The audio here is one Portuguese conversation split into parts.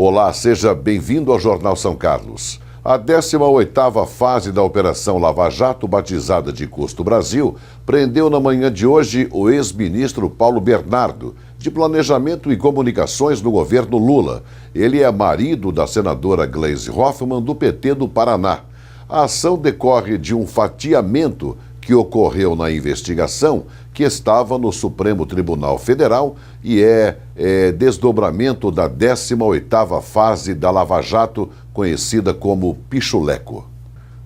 Olá, seja bem-vindo ao Jornal São Carlos. A 18ª fase da Operação Lava Jato, batizada de Custo Brasil, prendeu na manhã de hoje o ex-ministro Paulo Bernardo, de Planejamento e Comunicações do governo Lula. Ele é marido da senadora Gleisi Hoffmann, do PT do Paraná. A ação decorre de um fatiamento que ocorreu na investigação, que estava no Supremo Tribunal Federal e é desdobramento da 18ª fase da Lava Jato, conhecida como Pichuleco.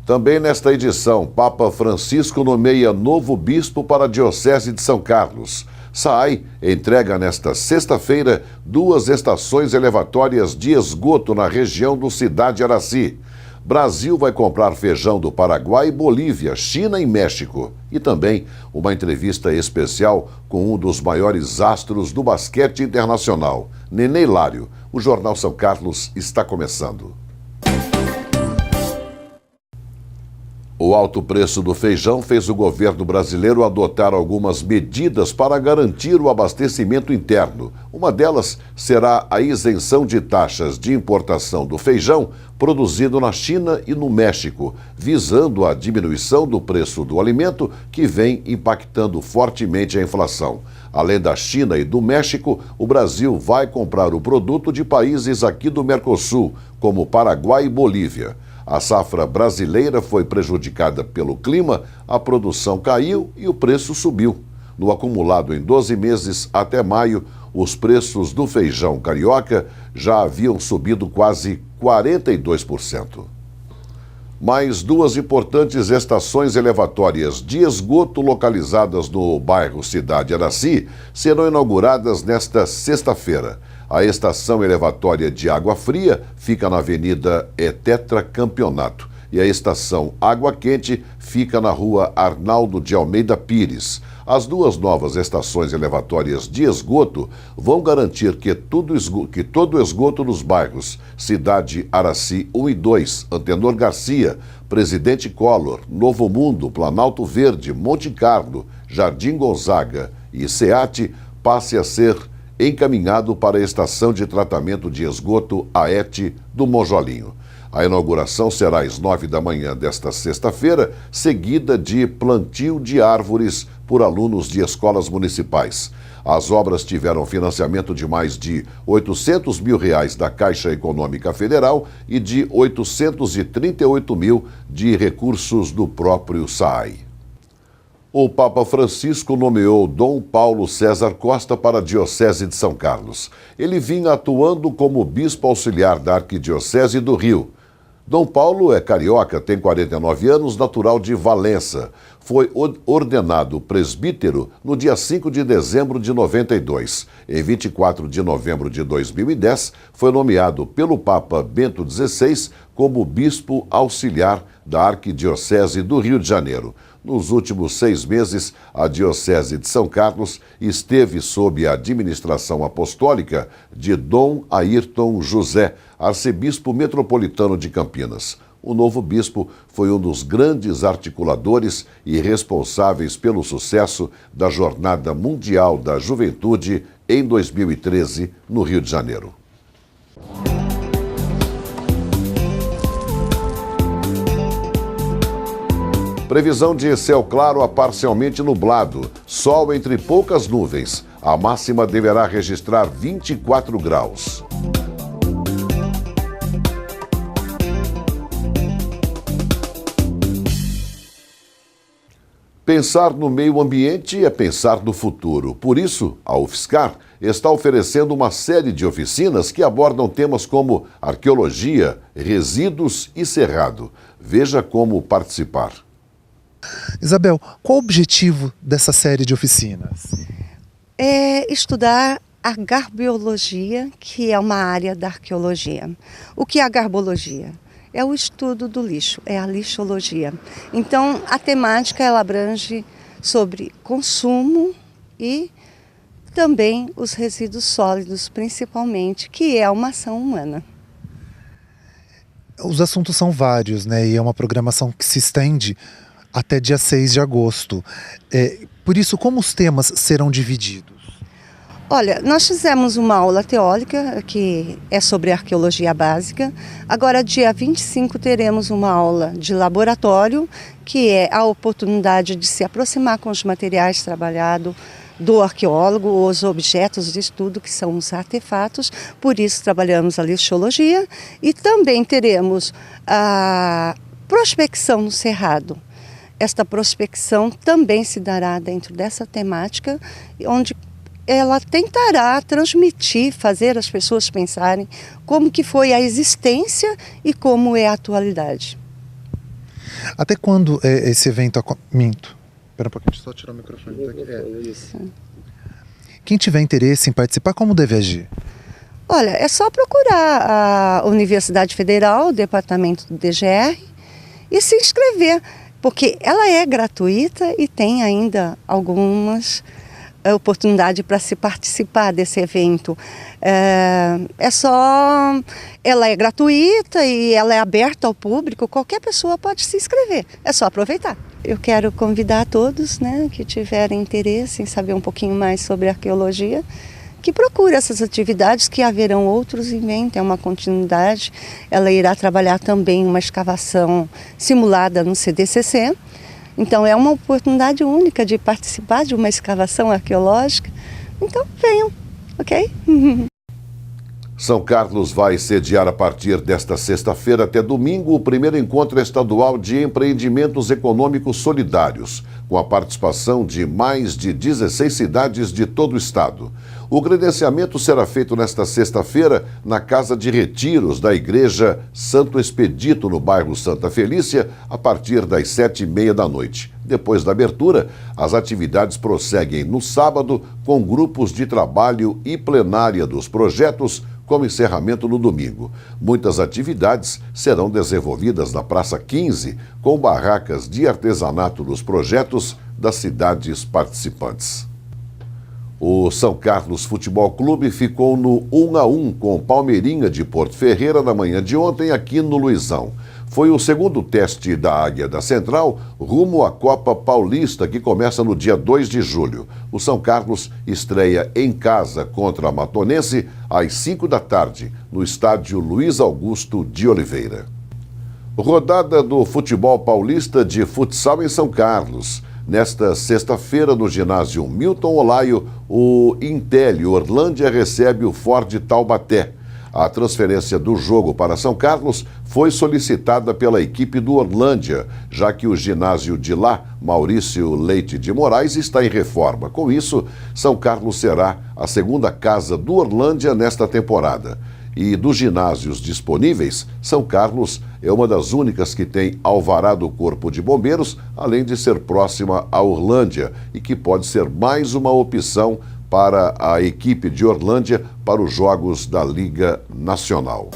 Também nesta edição, Papa Francisco nomeia novo bispo para a Diocese de São Carlos. SAAI entrega nesta sexta-feira 2 estações elevatórias de esgoto na região do Cidade Araci. Brasil vai comprar feijão do Paraguai, Bolívia, China e México. E também uma entrevista especial com um dos maiores astros do basquete internacional, Nenê Hilário. O Jornal São Carlos está começando. O alto preço do feijão fez o governo brasileiro adotar algumas medidas para garantir o abastecimento interno. Uma delas será a isenção de taxas de importação do feijão produzido na China e no México, visando a diminuição do preço do alimento que vem impactando fortemente a inflação. Além da China e do México, o Brasil vai comprar o produto de países aqui do Mercosul, como Paraguai e Bolívia. A safra brasileira foi prejudicada pelo clima, a produção caiu e o preço subiu. No acumulado em 12 meses até maio, os preços do feijão carioca já haviam subido quase 42%. Mais 2 importantes estações elevatórias de esgoto localizadas no bairro Cidade Araci serão inauguradas nesta sexta-feira. A estação elevatória de Água Fria fica na Avenida Tetra Campeonato e a estação Água Quente fica na Rua Arnaldo de Almeida Pires. As 2 novas estações elevatórias de esgoto vão garantir que todo o esgoto nos bairros Cidade Araci 1 e 2, Antenor Garcia, Presidente Collor, Novo Mundo, Planalto Verde, Monte Carlo, Jardim Gonzaga e SEAT passe a ser encaminhado para a estação de tratamento de esgoto AET do Monjolinho. A inauguração será às 9 da manhã desta sexta-feira, seguida de plantio de árvores por alunos de escolas municipais. As obras tiveram financiamento de mais de R$ 800 mil da Caixa Econômica Federal e de 838 mil de recursos do próprio SAAI. O Papa Francisco nomeou Dom Paulo César Costa para a Diocese de São Carlos. Ele vinha atuando como bispo auxiliar da Arquidiocese do Rio. Dom Paulo é carioca, tem 49 anos, natural de Valença. Foi ordenado presbítero no dia 5 de dezembro de 92. Em 24 de novembro de 2010, foi nomeado pelo Papa Bento XVI como bispo auxiliar da Arquidiocese do Rio de Janeiro. Nos últimos 6 meses, a Diocese de São Carlos esteve sob a administração apostólica de Dom Ayrton José, arcebispo metropolitano de Campinas. O novo bispo foi um dos grandes articuladores e responsáveis pelo sucesso da Jornada Mundial da Juventude em 2013, no Rio de Janeiro. Previsão de céu claro a parcialmente nublado, sol entre poucas nuvens. A máxima deverá registrar 24 graus. Pensar no meio ambiente é pensar no futuro. Por isso, a UFSCar está oferecendo uma série de oficinas que abordam temas como arqueologia, resíduos e cerrado. Veja como participar. Isabel, qual o objetivo dessa série de oficinas? É estudar a garbiologia, que é uma área da arqueologia. O que é a garbologia? É o estudo do lixo, é a lixologia. Então, a temática ela abrange sobre consumo e também os resíduos sólidos, principalmente, que é uma ação humana. Os assuntos são vários, né? E é uma programação que se estende até dia 6 de agosto. Por isso, como os temas serão divididos? Olha, nós fizemos uma aula teórica que é sobre arqueologia básica. Agora, dia 25, teremos uma aula de laboratório, que é a oportunidade de se aproximar com os materiais trabalhados do arqueólogo, os objetos de estudo, que são os artefatos. Por isso, trabalhamos a lixologia e também teremos a prospecção no Cerrado. Esta prospecção também se dará dentro dessa temática, onde ela tentará transmitir, fazer as pessoas pensarem como que foi a existência e como é a atualidade. Até quando é esse evento? Minto. Espera um pouquinho, deixa eu só tirar o microfone daqui. Isso. Quem tiver interesse em participar, como deve agir? Olha, é só procurar a Universidade Federal, o departamento do DGR, e se inscrever, porque ela é gratuita e tem ainda algumas oportunidade para se participar desse evento. Ela é gratuita e ela é aberta ao público, qualquer pessoa pode se inscrever, é só aproveitar. Eu quero convidar todos, né, que tiverem interesse em saber um pouquinho mais sobre arqueologia, que procure essas atividades, que haverão outros eventos, é uma continuidade. Ela irá trabalhar também uma escavação simulada no CDCC. Então é uma oportunidade única de participar de uma escavação arqueológica. Então venham, ok? São Carlos vai sediar a partir desta sexta-feira até domingo o primeiro encontro estadual de empreendimentos econômicos solidários, com a participação de mais de 16 cidades de todo o estado. O credenciamento será feito nesta sexta-feira na Casa de Retiros da Igreja Santo Expedito, no bairro Santa Felícia, a partir das 7h30 da noite. Depois da abertura, as atividades prosseguem no sábado com grupos de trabalho e plenária dos projetos, como encerramento no domingo. Muitas atividades serão desenvolvidas na Praça 15, com barracas de artesanato dos projetos das cidades participantes. O São Carlos Futebol Clube ficou no 1-1 com o Palmeirinha de Porto Ferreira na manhã de ontem aqui no Luizão. Foi o segundo teste da Águia da Central rumo à Copa Paulista, que começa no dia 2 de julho. O São Carlos estreia em casa contra a Matonense às 5 da tarde, no estádio Luiz Augusto de Oliveira. Rodada do futebol paulista de futsal em São Carlos. Nesta sexta-feira, no ginásio Milton Olaio, o Intel Orlândia recebe o Ford Taubaté. A transferência do jogo para São Carlos foi solicitada pela equipe do Orlândia, já que o ginásio de lá, Maurício Leite de Moraes, está em reforma. Com isso, São Carlos será a segunda casa do Orlândia nesta temporada. E dos ginásios disponíveis, São Carlos é uma das únicas que tem alvará do Corpo de Bombeiros, além de ser próxima à Orlândia, e que pode ser mais uma opção para a equipe de Orlândia para os jogos da Liga Nacional.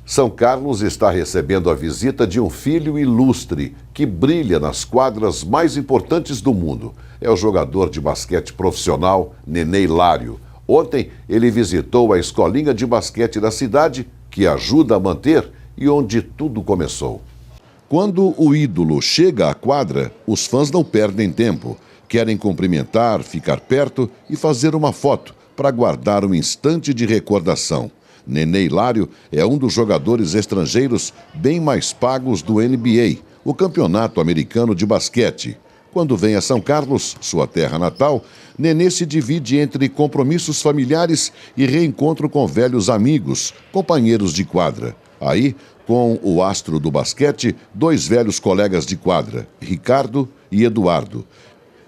São Carlos está recebendo a visita de um filho ilustre que brilha nas quadras mais importantes do mundo. É o jogador de basquete profissional Nenê Hilário. Ontem, ele visitou a escolinha de basquete da cidade, que ajuda a manter e onde tudo começou. Quando o ídolo chega à quadra, os fãs não perdem tempo. Querem cumprimentar, ficar perto e fazer uma foto para guardar um instante de recordação. Nenê Hilário é um dos jogadores estrangeiros bem mais pagos do NBA, o Campeonato Americano de Basquete. Quando vem a São Carlos, sua terra natal, Nenê se divide entre compromissos familiares e reencontro com velhos amigos, companheiros de quadra. Aí, com o astro do basquete, dois velhos colegas de quadra, Ricardo e Eduardo.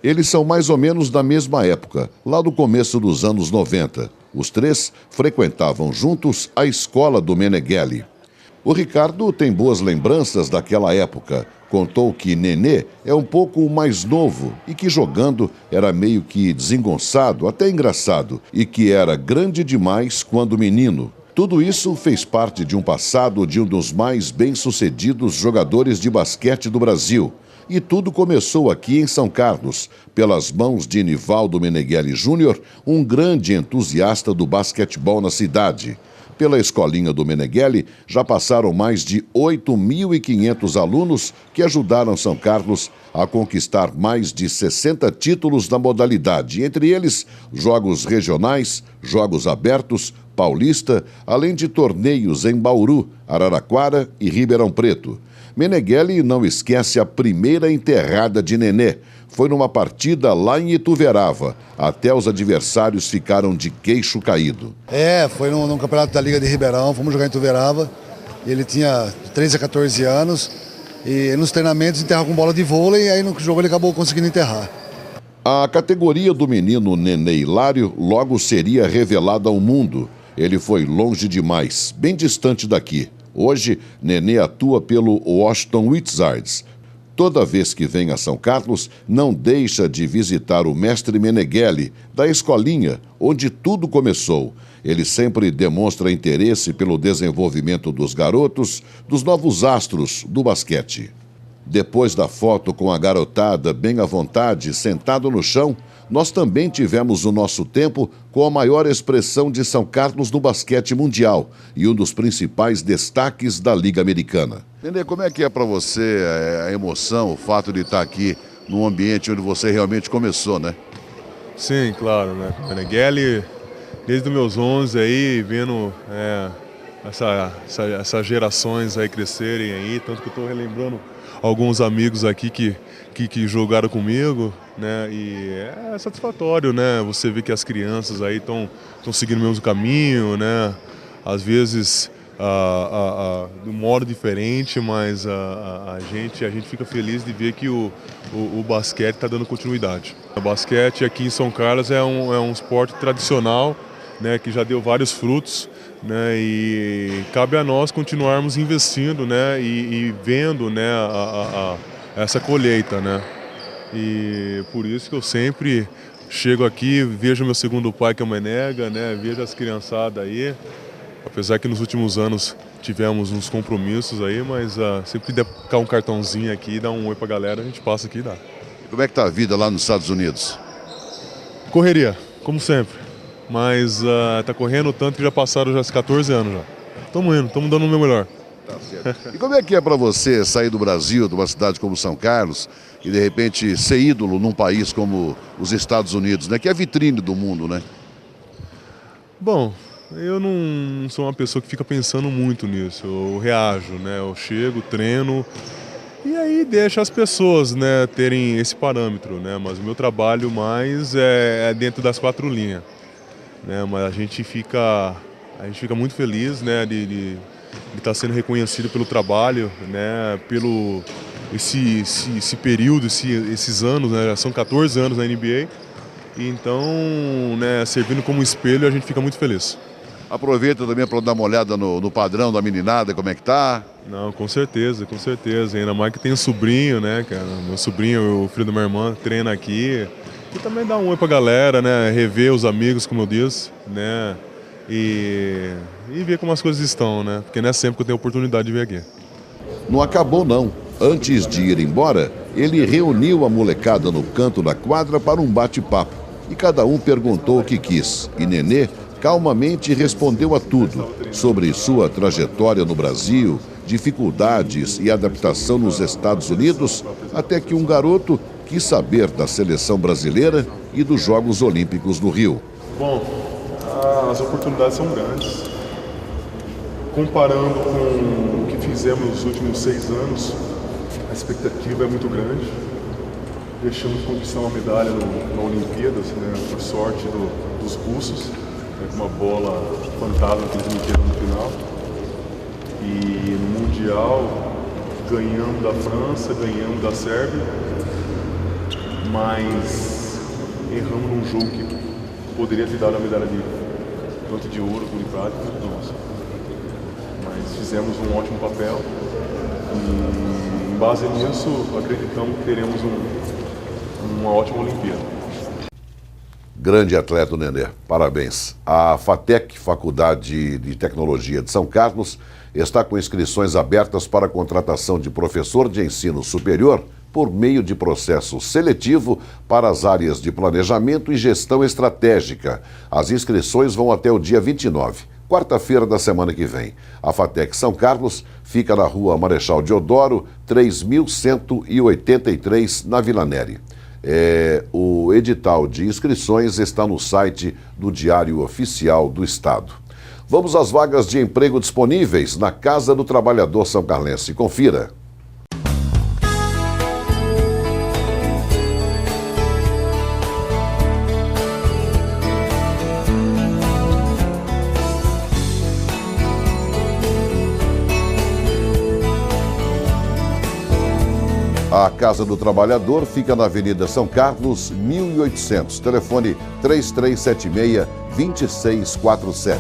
Eles são mais ou menos da mesma época, lá do começo dos anos 90. Os três frequentavam juntos a escola do Meneghelli. O Ricardo tem boas lembranças daquela época. Contou que Nenê é um pouco mais novo e que jogando era meio que desengonçado, até engraçado, e que era grande demais quando menino. Tudo isso fez parte de um passado de um dos mais bem-sucedidos jogadores de basquete do Brasil. E tudo começou aqui em São Carlos, pelas mãos de Nivaldo Meneghelli Júnior, um grande entusiasta do basquetebol na cidade. Pela escolinha do Meneghelli, já passaram mais de 8.500 alunos que ajudaram São Carlos a conquistar mais de 60 títulos na modalidade, entre eles jogos regionais, jogos abertos, paulista, além de torneios em Bauru, Araraquara e Ribeirão Preto. Meneghelli não esquece a primeira enterrada de Nenê. Foi numa partida lá em Ituverava. Até os adversários ficaram de queixo caído. Foi num campeonato da Liga de Ribeirão, fomos jogar em Ituverava. Ele tinha 13 a 14 anos e nos treinamentos enterrava com bola de vôlei e aí no jogo ele acabou conseguindo enterrar. A categoria do menino Nenê Hilário logo seria revelada ao mundo. Ele foi longe demais, bem distante daqui. Hoje, Nenê atua pelo Washington Wizards. Toda vez que vem a São Carlos, não deixa de visitar o mestre Meneghelli, da escolinha, onde tudo começou. Ele sempre demonstra interesse pelo desenvolvimento dos garotos, dos novos astros do basquete. Depois da foto com a garotada bem à vontade, sentado no chão, nós também tivemos o nosso tempo com a maior expressão de São Carlos no basquete mundial e um dos principais destaques da Liga Americana. Nenê, como é que é para você a emoção, o fato de estar aqui num ambiente onde você realmente começou, né? Sim, claro, né? Meneghelli, desde os meus 11 aí, vendo essas gerações aí crescerem aí, tanto que eu estou relembrando alguns amigos aqui que jogaram comigo, né? E é satisfatório, né? Você vê que as crianças aí estão seguindo o mesmo caminho, né? Às vezes de um modo diferente, mas a gente fica feliz de ver que o basquete está dando continuidade. O basquete aqui em São Carlos é um esporte tradicional, né? Que já deu vários frutos. Né, e cabe a nós continuarmos investindo, né, e vendo, né, essa colheita, né, e por isso que eu sempre chego aqui, vejo meu segundo pai que é o Menega, né, vejo as criançadas aí, apesar que nos últimos anos tivemos uns compromissos aí, mas sempre der um cartãozinho aqui, dar um oi pra galera, a gente passa aqui e dá. Como é que tá a vida lá nos Estados Unidos? Correria, como sempre. Mas tá correndo tanto que já passaram já 14 anos já. Estamos indo, estamos dando o meu melhor. Tá certo. E como é que é para você sair do Brasil, de uma cidade como São Carlos, e de repente ser ídolo num país como os Estados Unidos, né? Que é a vitrine do mundo, né? Bom, eu não sou uma pessoa que fica pensando muito nisso. Eu reajo, né? Eu chego, treino e aí deixa as pessoas, né, terem esse parâmetro, né? Mas o meu trabalho mais é dentro das 4 linhas. Né, mas a gente fica muito feliz, né, de estar sendo reconhecido pelo trabalho, né, pelo esse período, esses anos, né, já são 14 anos na NBA, e então, né, servindo como espelho, a gente fica muito feliz. Aproveita também para dar uma olhada no padrão da meninada, como é que tá? Não, com certeza, ainda mais que tem um sobrinho, né, cara, meu sobrinho, o filho da minha irmã, treina aqui. E também dar um oi pra galera, né? Rever os amigos, como eu disse, né? E ver como as coisas estão, né? Porque não é sempre que eu tenho oportunidade de vir aqui. Não acabou, não. Antes de ir embora, ele reuniu a molecada no canto da quadra para um bate-papo. E cada um perguntou o que quis. E Nenê calmamente respondeu a tudo. Sobre sua trajetória no Brasil, dificuldades e adaptação nos Estados Unidos, até que um garoto quis saber da seleção brasileira e dos Jogos Olímpicos no Rio. Bom, as oportunidades são grandes. Comparando com o que fizemos nos últimos 6 anos, a expectativa é muito grande. Deixamos de conquistar uma medalha na Olimpíadas, né, por sorte dos russos, né, com uma bola fantasma que eles meteram no final. E no Mundial, ganhamos da França, ganhamos da Sérvia, mas erramos num jogo que poderia ter dado a medalha tanto de ouro como de prata, tudo nosso. Mas fizemos um ótimo papel e, em base nisso, acreditamos que teremos uma ótima Olimpíada. Grande atleta, Nenê. Parabéns. A FATEC, Faculdade de Tecnologia de São Carlos, está com inscrições abertas para a contratação de professor de ensino superior por meio de processo seletivo para as áreas de planejamento e gestão estratégica. As inscrições vão até o dia 29. quarta-feira da semana que vem. A FATEC São Carlos fica na rua Marechal Deodoro, 3183, na Vila Neri. O edital de inscrições está no site do Diário Oficial do Estado. Vamos às vagas de emprego disponíveis na Casa do Trabalhador São Carlense. Confira. A Casa do Trabalhador fica na Avenida São Carlos, 1800. Telefone 3376-2647.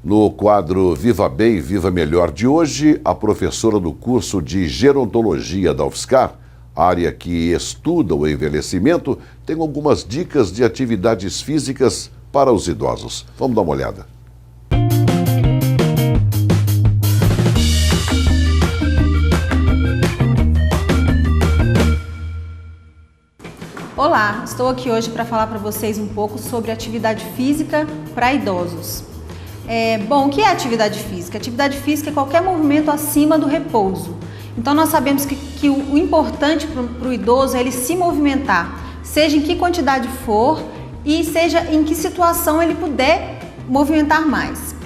No quadro Viva Bem, Viva Melhor de hoje, a professora do curso de Gerontologia da UFSCar, área que estuda o envelhecimento, tem algumas dicas de atividades físicas para os idosos. Vamos dar uma olhada. Olá, estou aqui hoje para falar para vocês um pouco sobre atividade física para idosos. O que é atividade física? Atividade física é qualquer movimento acima do repouso. Então nós sabemos que o importante para o idoso é ele se movimentar, seja em que quantidade for e seja em que situação ele puder movimentar mais.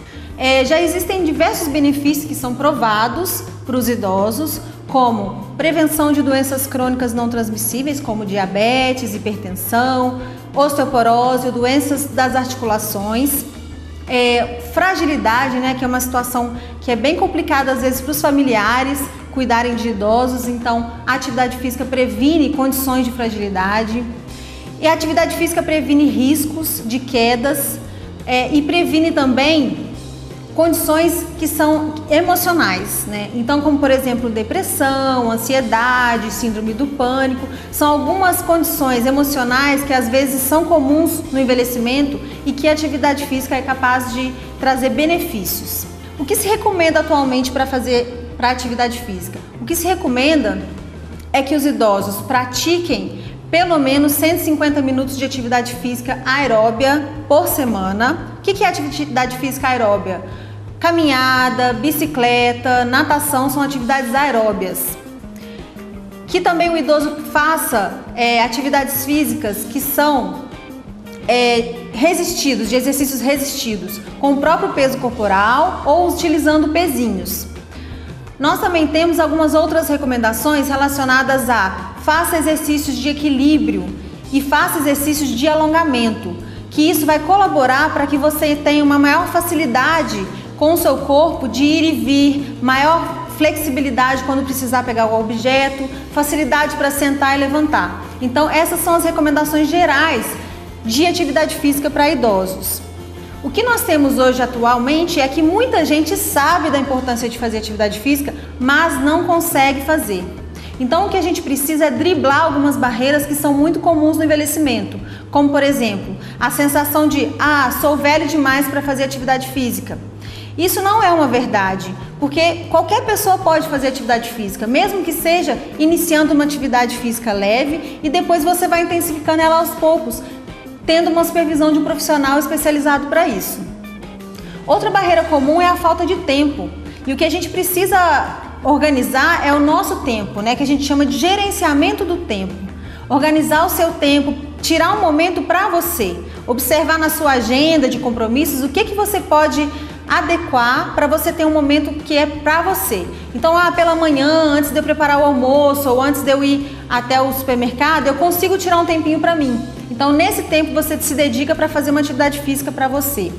Já existem diversos benefícios que são provados para os idosos, como prevenção de doenças crônicas não transmissíveis, como diabetes, hipertensão, osteoporose, doenças das articulações, fragilidade, que é uma situação que é bem complicada às vezes para os familiares cuidarem de idosos, então a atividade física previne condições de fragilidade, e a atividade física previne riscos de quedas e previne também condições que são emocionais, Então, como por exemplo, depressão, ansiedade, síndrome do pânico, são algumas condições emocionais que às vezes são comuns no envelhecimento e que a atividade física é capaz de trazer benefícios. O que se recomenda atualmente para atividade física? O que se recomenda é que os idosos pratiquem pelo menos 150 minutos de atividade física aeróbia por semana. O que é atividade física aeróbia? Caminhada, bicicleta, natação são atividades aeróbias. Que também o idoso faça atividades físicas que são resistidos, de exercícios resistidos, com o próprio peso corporal ou utilizando pezinhos. Nós também temos algumas outras recomendações relacionadas a faça exercícios de equilíbrio e faça exercícios de alongamento, que isso vai colaborar para que você tenha uma maior facilidade com o seu corpo de ir e vir, maior flexibilidade quando precisar pegar o objeto, facilidade para sentar e levantar. Então essas são as recomendações gerais de atividade física para idosos. O que nós temos hoje atualmente é que muita gente sabe da importância de fazer atividade física, mas não consegue fazer. Então o que a gente precisa é driblar algumas barreiras que são muito comuns no envelhecimento, como por exemplo, a sensação de sou velho demais para fazer atividade física. Isso não é uma verdade, porque qualquer pessoa pode fazer atividade física, mesmo que seja iniciando uma atividade física leve e depois você vai intensificando ela aos poucos, tendo uma supervisão de um profissional especializado para isso. Outra barreira comum é a falta de tempo, e o que a gente precisa organizar é o nosso tempo, que a gente chama de gerenciamento do tempo. Organizar o seu tempo, tirar um momento para você, observar na sua agenda de compromissos o que você pode adequar para você ter um momento que é para você. Então, pela manhã, antes de eu preparar o almoço ou antes de eu ir até o supermercado, eu consigo tirar um tempinho para mim. Então, nesse tempo, você se dedica para fazer uma atividade física para você.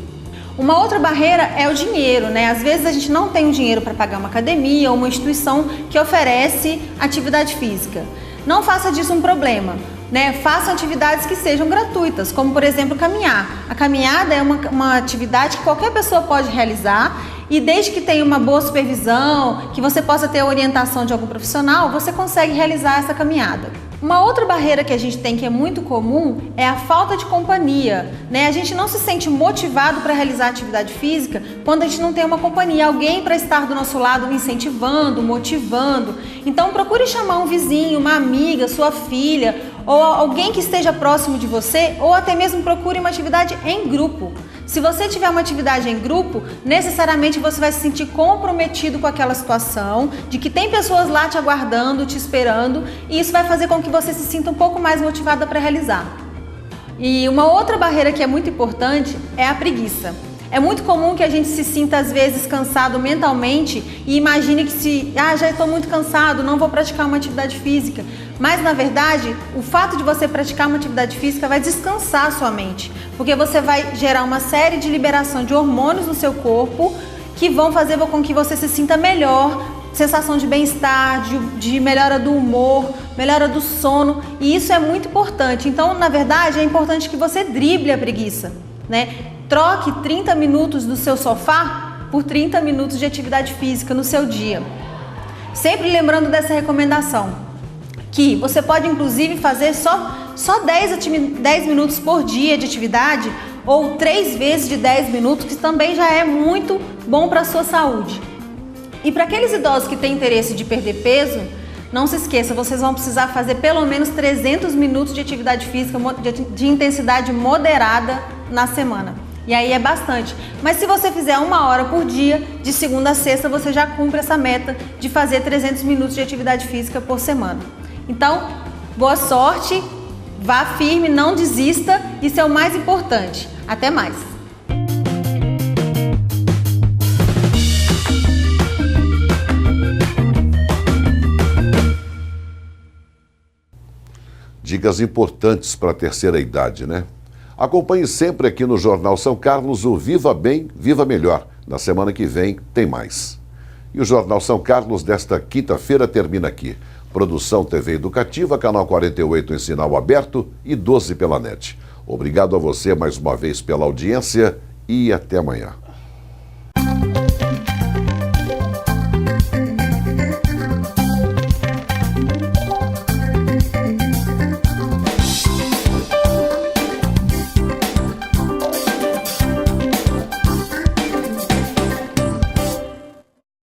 Uma outra barreira é o dinheiro, Às vezes a gente não tem o dinheiro para pagar uma academia ou uma instituição que oferece atividade física. Não faça disso um problema, Faça atividades que sejam gratuitas, como por exemplo caminhar. A caminhada é uma atividade que qualquer pessoa pode realizar e desde que tenha uma boa supervisão, que você possa ter a orientação de algum profissional, você consegue realizar essa caminhada. Uma outra barreira que a gente tem que é muito comum é a falta de companhia, A gente não se sente motivado para realizar atividade física quando a gente não tem uma companhia, alguém para estar do nosso lado incentivando, motivando. Então procure chamar um vizinho, uma amiga, sua filha ou alguém que esteja próximo de você, ou até mesmo procure uma atividade em grupo. Se você tiver uma atividade em grupo, necessariamente você vai se sentir comprometido com aquela situação, de que tem pessoas lá te aguardando, te esperando, e isso vai fazer com que você se sinta um pouco mais motivada para realizar. E uma outra barreira que é muito importante é a preguiça. É muito comum que a gente se sinta às vezes cansado mentalmente e imagine que já estou muito cansado, não vou praticar uma atividade física. Mas na verdade, o fato de você praticar uma atividade física vai descansar a sua mente, porque você vai gerar uma série de liberação de hormônios no seu corpo que vão fazer com que você se sinta melhor, sensação de bem-estar, de melhora do humor, melhora do sono, e isso é muito importante. Então, na verdade, é importante que você drible a preguiça, né? Troque 30 minutos do seu sofá por 30 minutos de atividade física no seu dia. Sempre lembrando dessa recomendação, que você pode inclusive fazer só 10 minutos por dia de atividade, ou 3 vezes de 10 minutos, que também já é muito bom para a sua saúde. E para aqueles idosos que têm interesse de perder peso, não se esqueça, vocês vão precisar fazer pelo menos 300 minutos de atividade física de intensidade moderada na semana. E aí é bastante. Mas se você fizer 1 hora por dia, de segunda a sexta, você já cumpre essa meta de fazer 300 minutos de atividade física por semana. Então, boa sorte, vá firme, não desista, isso é o mais importante. Até mais! Dicas importantes para a terceira idade, né? Acompanhe sempre aqui no Jornal São Carlos o Viva Bem, Viva Melhor. Na semana que vem tem mais. E o Jornal São Carlos desta quinta-feira termina aqui. Produção TV Educativa, canal 48 em sinal aberto e 12 pela net. Obrigado a você mais uma vez pela audiência e até amanhã.